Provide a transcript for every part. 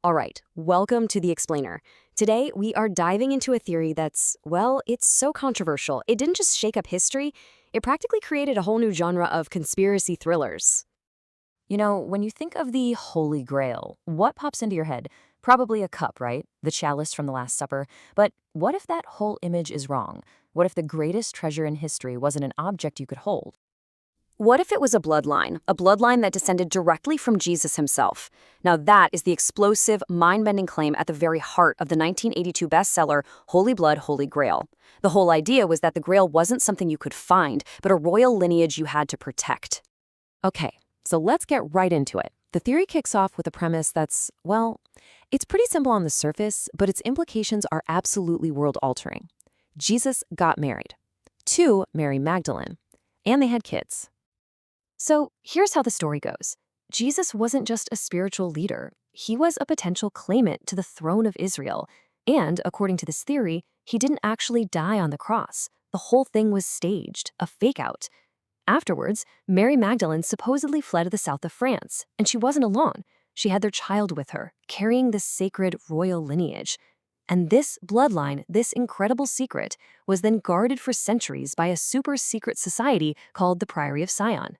All right, welcome to The Explainer. Today, we are diving into a theory that's, well, it's so controversial. It didn't just shake up history, it practically created a whole new genre of conspiracy thrillers. When you think of the Holy Grail, what pops into your head? Probably a cup, right? The chalice from the Last Supper. But what if that whole image is wrong? What if the greatest treasure in history wasn't an object you could hold? What if it was a bloodline that descended directly from Jesus himself? Now, that is the explosive, mind bending claim at the very heart of the 1982 bestseller, Holy Blood, Holy Grail. The whole idea was that the Grail wasn't something you could find, but a royal lineage you had to protect. Okay, so let's get right into it. The theory kicks off with a premise that's, well, it's pretty simple on the surface, but its implications are absolutely world-altering. Jesus got married to Mary Magdalene, and they had kids. So here's how the story goes. Jesus wasn't just a spiritual leader. He was a potential claimant to the throne of Israel. And, according to this theory, he didn't actually die on the cross. The whole thing was staged, a fake-out. Afterwards, Mary Magdalene supposedly fled to the south of France, and she wasn't alone. She had their child with her, carrying this sacred royal lineage. And this bloodline, this incredible secret, was then guarded for centuries by a super-secret society called the Priory of Sion.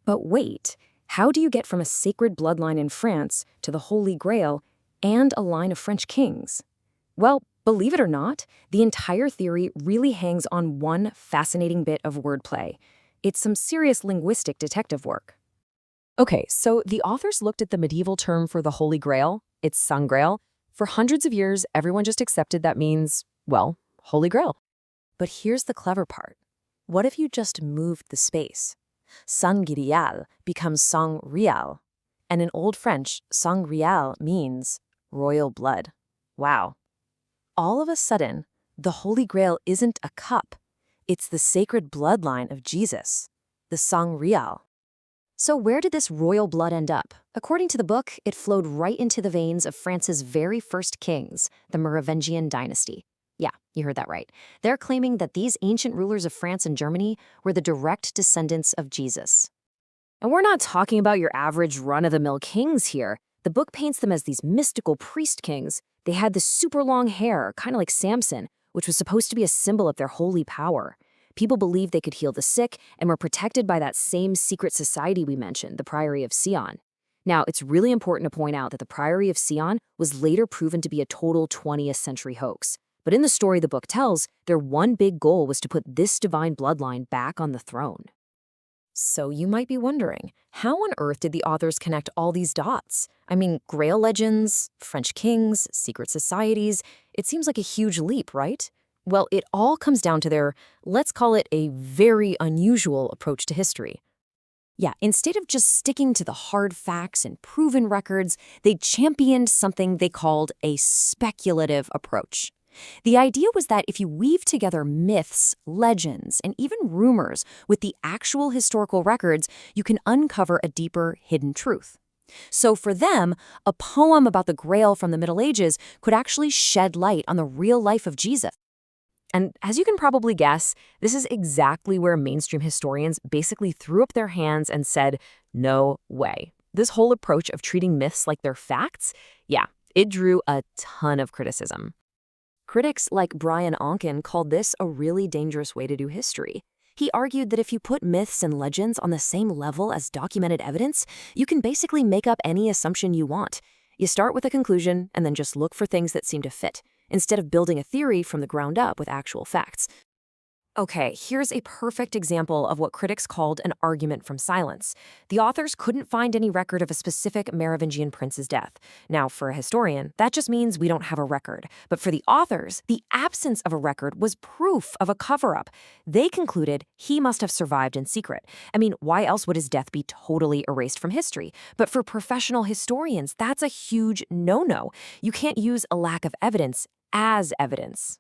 But wait, how do you get from a sacred bloodline in France to the Holy Grail and a line of French kings? Well, believe it or not, the entire theory really hangs on one fascinating bit of wordplay. It's some serious linguistic detective work. Okay, so the authors looked at the medieval term for the Holy Grail, it's Sang Grail. For hundreds of years, everyone just accepted that means, well, Holy Grail. But here's the clever part. What if you just moved the space? Sangrial becomes Sangreal, and in Old French, Sangreal means royal blood. Wow. All of a sudden, the Holy Grail isn't a cup. It's the sacred bloodline of Jesus, the Sangreal. So where did this royal blood end up? According to the book, it flowed right into the veins of France's very first kings, the Merovingian dynasty. Yeah, you heard that right. They're claiming that these ancient rulers of France and Germany were the direct descendants of Jesus. And we're not talking about your average run-of-the-mill kings here. The book paints them as these mystical priest kings. They had this super long hair, kind of like Samson, which was supposed to be a symbol of their holy power. People believed they could heal the sick and were protected by that same secret society we mentioned, the Priory of Sion. Now, it's really important to point out that the Priory of Sion was later proven to be a total 20th century hoax. But in the story the book tells, their one big goal was to put this divine bloodline back on the throne. So you might be wondering, how on earth did the authors connect all these dots? I mean, Grail legends, French kings, secret societies, it seems like a huge leap, right? Well, it all comes down to their, let's call it a very unusual approach to history. Yeah, instead of just sticking to the hard facts and proven records, they championed something they called a speculative approach. The idea was that if you weave together myths, legends, and even rumors with the actual historical records, you can uncover a deeper, hidden truth. So for them, a poem about the Grail from the Middle Ages could actually shed light on the real life of Jesus. And as you can probably guess, this is exactly where mainstream historians basically threw up their hands and said, no way. This whole approach of treating myths like they're facts, yeah, it drew a ton of criticism. Critics like Brian Onken called this a really dangerous way to do history. He argued that if you put myths and legends on the same level as documented evidence, you can basically make up any assumption you want. You start with a conclusion and then just look for things that seem to fit, instead of building a theory from the ground up with actual facts. Okay, here's a perfect example of what critics called an argument from silence. The authors couldn't find any record of a specific Merovingian prince's death. Now, for a historian, that just means we don't have a record. But for the authors, the absence of a record was proof of a cover-up. They concluded he must have survived in secret. I mean, why else would his death be totally erased from history? But for professional historians, that's a huge no-no. You can't use a lack of evidence as evidence.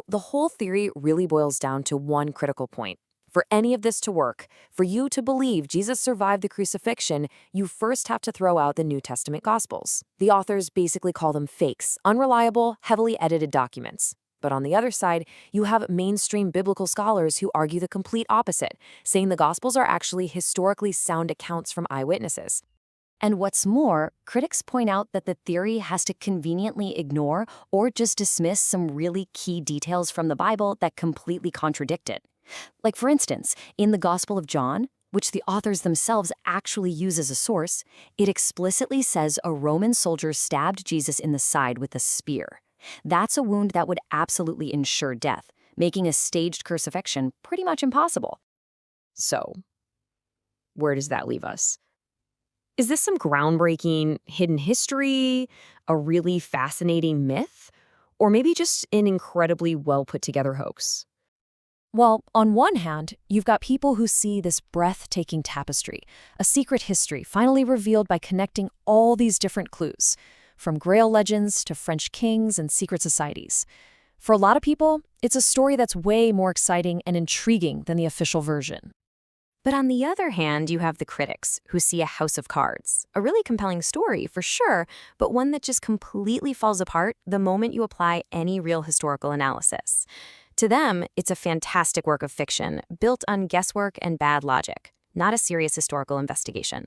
The whole theory really boils down to one critical point. For any of this to work, for you to believe Jesus survived the crucifixion, you first have to throw out the New Testament Gospels. The authors basically call them fakes, unreliable, heavily edited documents. But on the other side, you have mainstream biblical scholars who argue the complete opposite, saying the Gospels are actually historically sound accounts from eyewitnesses. And what's more, critics point out that the theory has to conveniently ignore or just dismiss some really key details from the Bible that completely contradict it. Like, for instance, in the Gospel of John, which the authors themselves actually use as a source, it explicitly says a Roman soldier stabbed Jesus in the side with a spear. That's a wound that would absolutely ensure death, making a staged crucifixion pretty much impossible. So, where does that leave us? Is this some groundbreaking hidden history, a really fascinating myth, or maybe just an incredibly well put together hoax? Well, on one hand, you've got people who see this breathtaking tapestry, a secret history finally revealed by connecting all these different clues, from Grail legends to French kings and secret societies. For a lot of people, it's a story that's way more exciting and intriguing than the official version. But on the other hand, you have the critics who see a house of cards, a really compelling story for sure, but one that just completely falls apart the moment you apply any real historical analysis. To them, it's a fantastic work of fiction built on guesswork and bad logic, not a serious historical investigation.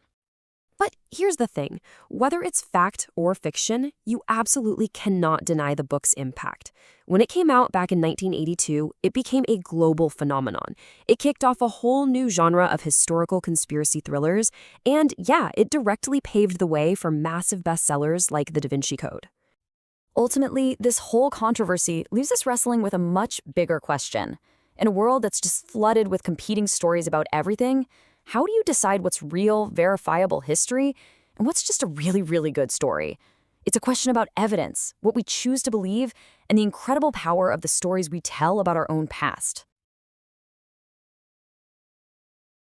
But here's the thing, whether it's fact or fiction, you absolutely cannot deny the book's impact. When it came out back in 1982, it became a global phenomenon. It kicked off a whole new genre of historical conspiracy thrillers, and yeah, it directly paved the way for massive bestsellers like The Da Vinci Code. Ultimately, this whole controversy leaves us wrestling with a much bigger question. In a world that's just flooded with competing stories about everything, how do you decide what's real, verifiable history and what's just a really, really good story? It's a question about evidence, what we choose to believe, and the incredible power of the stories we tell about our own past.